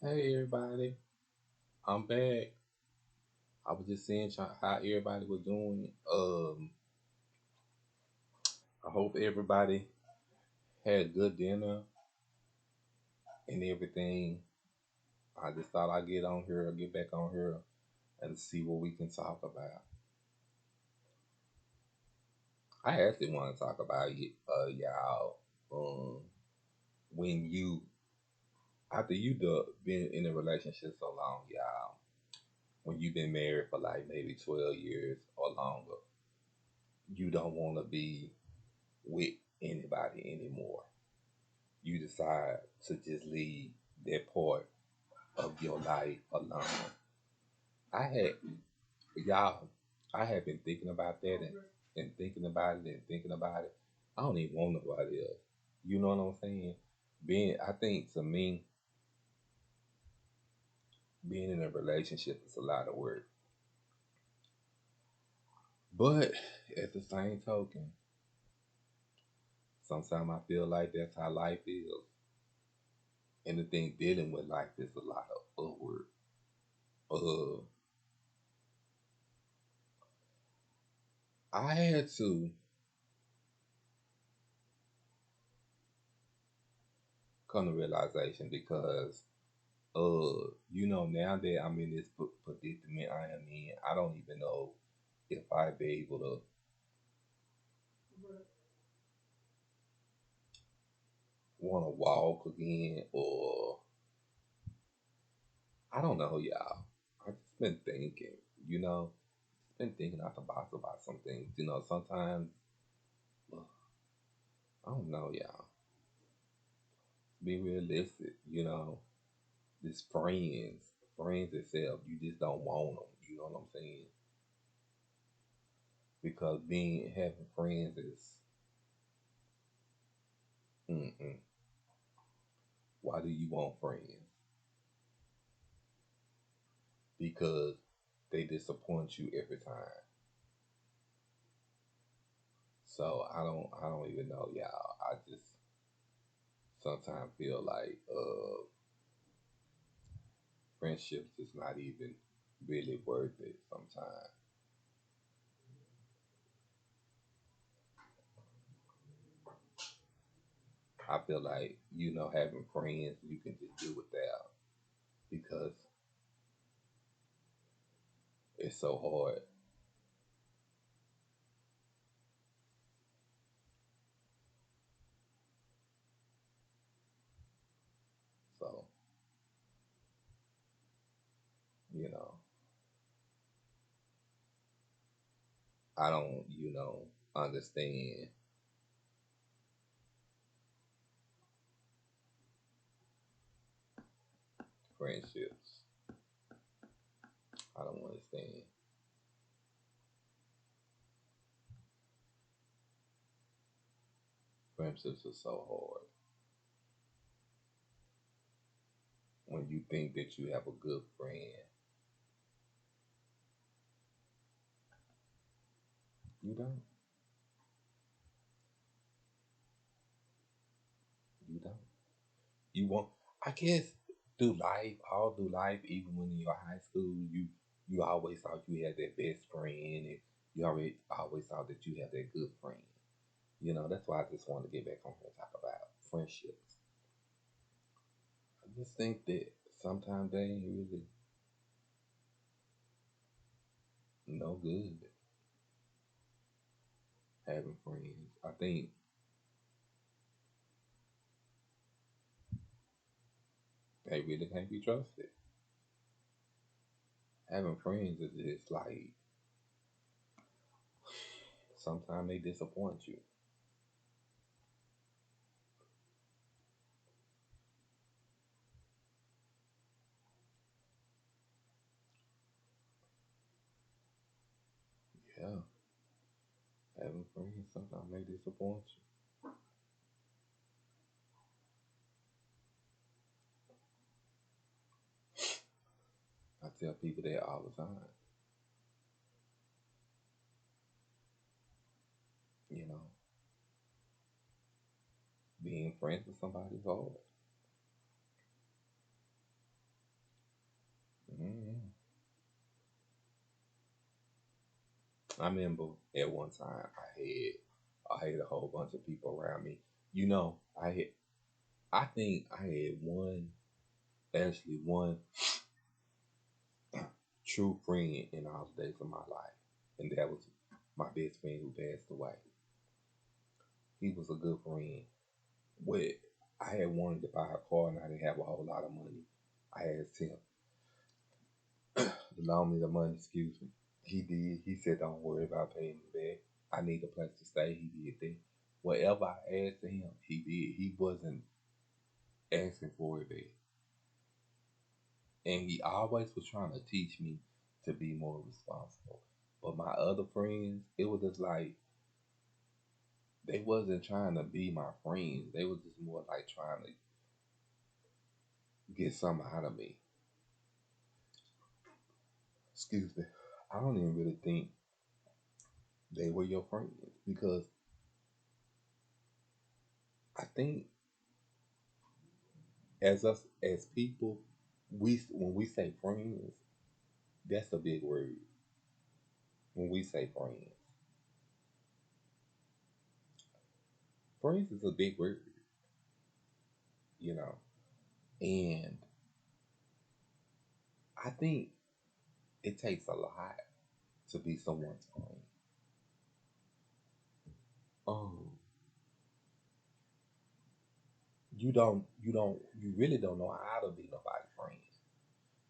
Hey everybody, I'm back. I was just seeing how everybody was doing. I hope everybody had a good dinner and everything. I just thought I'd get back on here, and see what we can talk about. I actually want to talk about y'all. When you after been in a relationship so long, y'all, when you've been married for like maybe 12 years or longer, you don't want to be with anybody anymore. You decide to just leave that part of your life alone. I had y'all, I have been thinking about that and thinking about it and thinking about it. I don't even want nobody else. You know what I'm saying? I think to me, being in a relationship is a lot of work. But at the same token, sometimes I feel like that's how life is. And the thing dealing with life is a lot of upward. Uh, I had to come to realization because now that I'm in this predicament I am in, I don't even know if I'd be able to want to walk again, or I don't know, y'all. I've just been thinking, you know, been thinking out the box about some things. Sometimes ugh, I don't know, y'all. Be realistic, This friends itself, you just don't want them. You know what I'm saying? Because being having friends is, mm-mm. Why do you want friends? Because they disappoint you every time. So I don't even know, y'all. I just sometimes feel like friendships is not even really worth it sometimes. I feel like, having friends you can just do without because it's so hard. So, you know, I don't, understand friendships. I don't understand. Friendships are so hard. When you think that you have a good friend, you don't. You don't. You want, I guess, through life, even when in your high school, you always thought you had that best friend, and you always thought that you had that good friend. That's why I just want to get back on here and talk about friendships. I just think that sometimes they ain't really no good having friends. I think they really can't be trusted. Having friends is just like sometimes they disappoint you. Yeah, having friends sometimes they disappoint you. I tell people that all the time. You know, being friends with somebody is hard. I remember at one time I had a whole bunch of people around me. You know, I think I had one true friend in all the days of my life, and that was my best friend who passed away. He was a good friend. With I had wanted to buy a car and I didn't have a whole lot of money. I asked him to loan me the money. Excuse me. He did. He said, "Don't worry about paying me back. I need a place to stay." He did that. Whatever I asked of him, he did. He wasn't asking for it back, and he always was trying to teach me to be more responsible. But my other friends, it was just like they wasn't trying to be my friends. They was just more like trying to get something out of me. Excuse me. I don't even really think they were your friends because I think as us as people, we when we say friends, that's a big word. When we say friends, friends is a big word, you know. And I think it takes a lot to be someone's friend. Um, you really don't know how to be nobody's friend.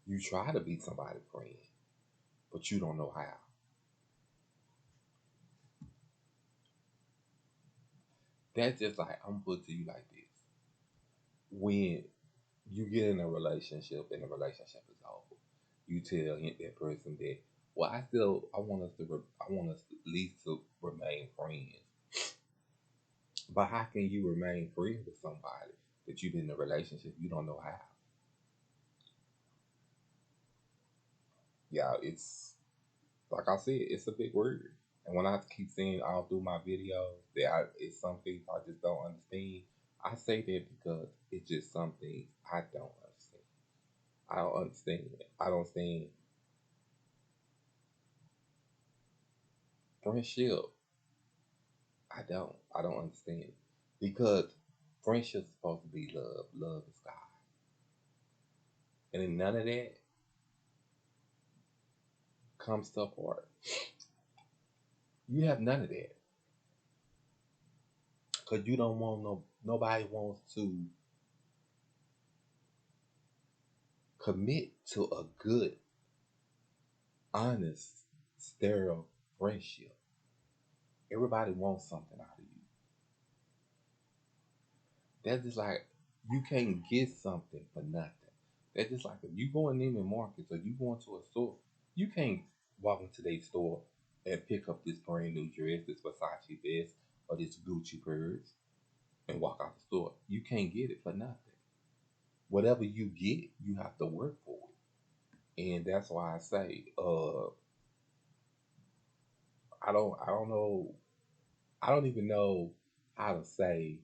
You try to be somebody's friend, but you don't know how. That's just like I'm put to you like this. When you get in a relationship and the relationship is over, you tell that person that, well, I want us I want us at least to remain friends. But how can you remain friends with somebody that you've been in a relationship? You don't know how. Yeah, it's like I said, it's a big word. And when I keep saying all through my videos that it's some things I just don't understand, I say that because it's just some things I don't understand. I don't understand it. I don't understand friendship. I don't understand it. Because friendship's supposed to be love. Love is God. And then none of that comes to a part. You have none of that. Because you don't want nobody wants to commit to a good, honest, sterile friendship. Everybody wants something out of you. That's just like you can't get something for nothing. That's just like if you go in any markets or you go into a store, you can't walk into their store and pick up this brand new dress, this Versace vest, or this Gucci purse and walk out the store. You can't get it for nothing. Whatever you get, you have to work for it. And that's why I say, I don't know, I don't even know how to say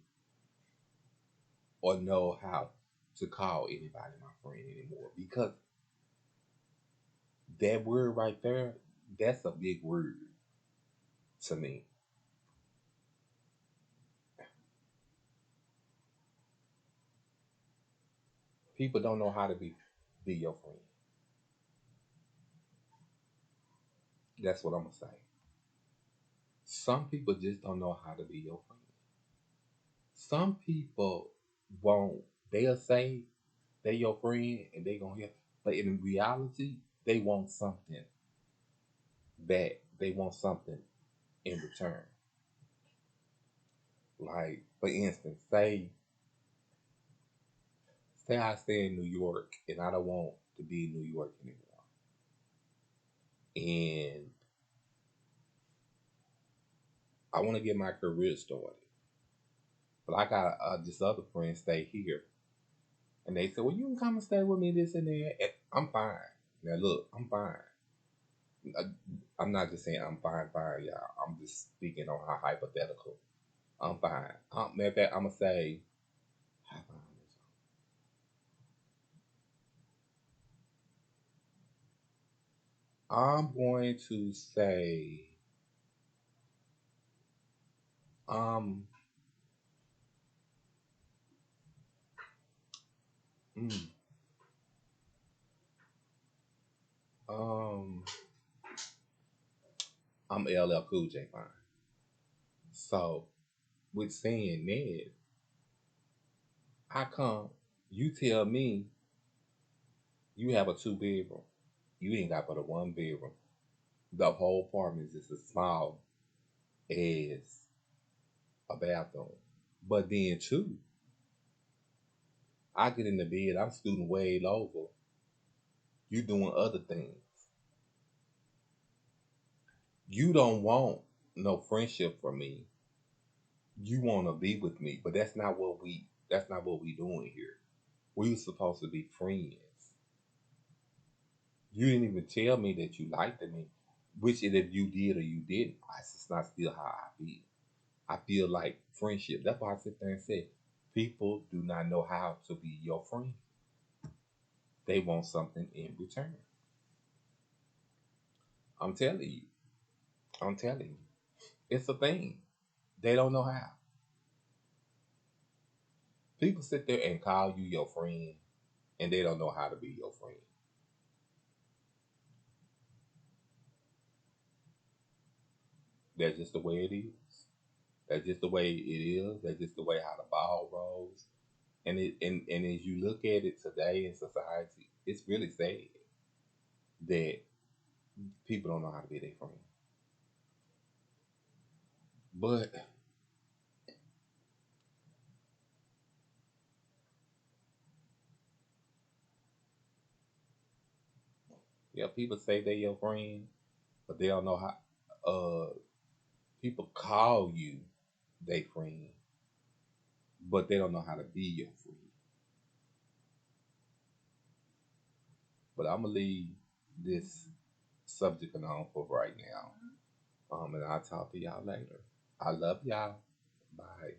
or know how to call anybody my friend anymore because that word right there, that's a big word to me. People don't know how to be your friend. That's what I'm gonna say. Some people just don't know how to be your friend. Some people won't. They'll say they your friend and they gonna hear, but in reality, they want something back. They want something in return. Like for instance, say I stay in New York and I don't want to be in New York anymore, and I want to get my career started. But I got this other friend stay here, and they said, "Well, you can come and stay with me, this and that." And I'm fine. Now look, I'm fine. I, I'm not just saying I'm fine, fine, y'all. I'm just speaking on how hypothetical. I'm fine. Matter of fact, I'm gonna say, how fine is I'm going to say. Um, mm, um, I'm LL Cool J fan. So with saying that, how come you tell me you have a 2 bedroom? You ain't got but a 1 bedroom. The whole apartment is just as small as a bathroom. But then too, I get in the bed, I'm scooting way over. You doing other things. You don't want no friendship from me. You want to be with me, but that's not what we doing here. We were supposed to be friends. You didn't even tell me that you liked me, which if you did or you didn't, it's just not still how I feel. I feel like friendship. That's why I sit there and say, people do not know how to be your friend. They want something in return. I'm telling you. I'm telling you. It's a thing. They don't know how. People sit there and call you your friend and they don't know how to be your friend. That's just the way it is. That's just the way it is. That's just the way how the ball rolls. And as you look at it today in society, it's really sad that people don't know how to be their friend. But yeah, people say they your friend, but they don't know how. People call you their friend, but they don't know how to be your friend. But I'm gonna leave this subject alone for right now. And I'll talk to y'all later. I love y'all. Bye.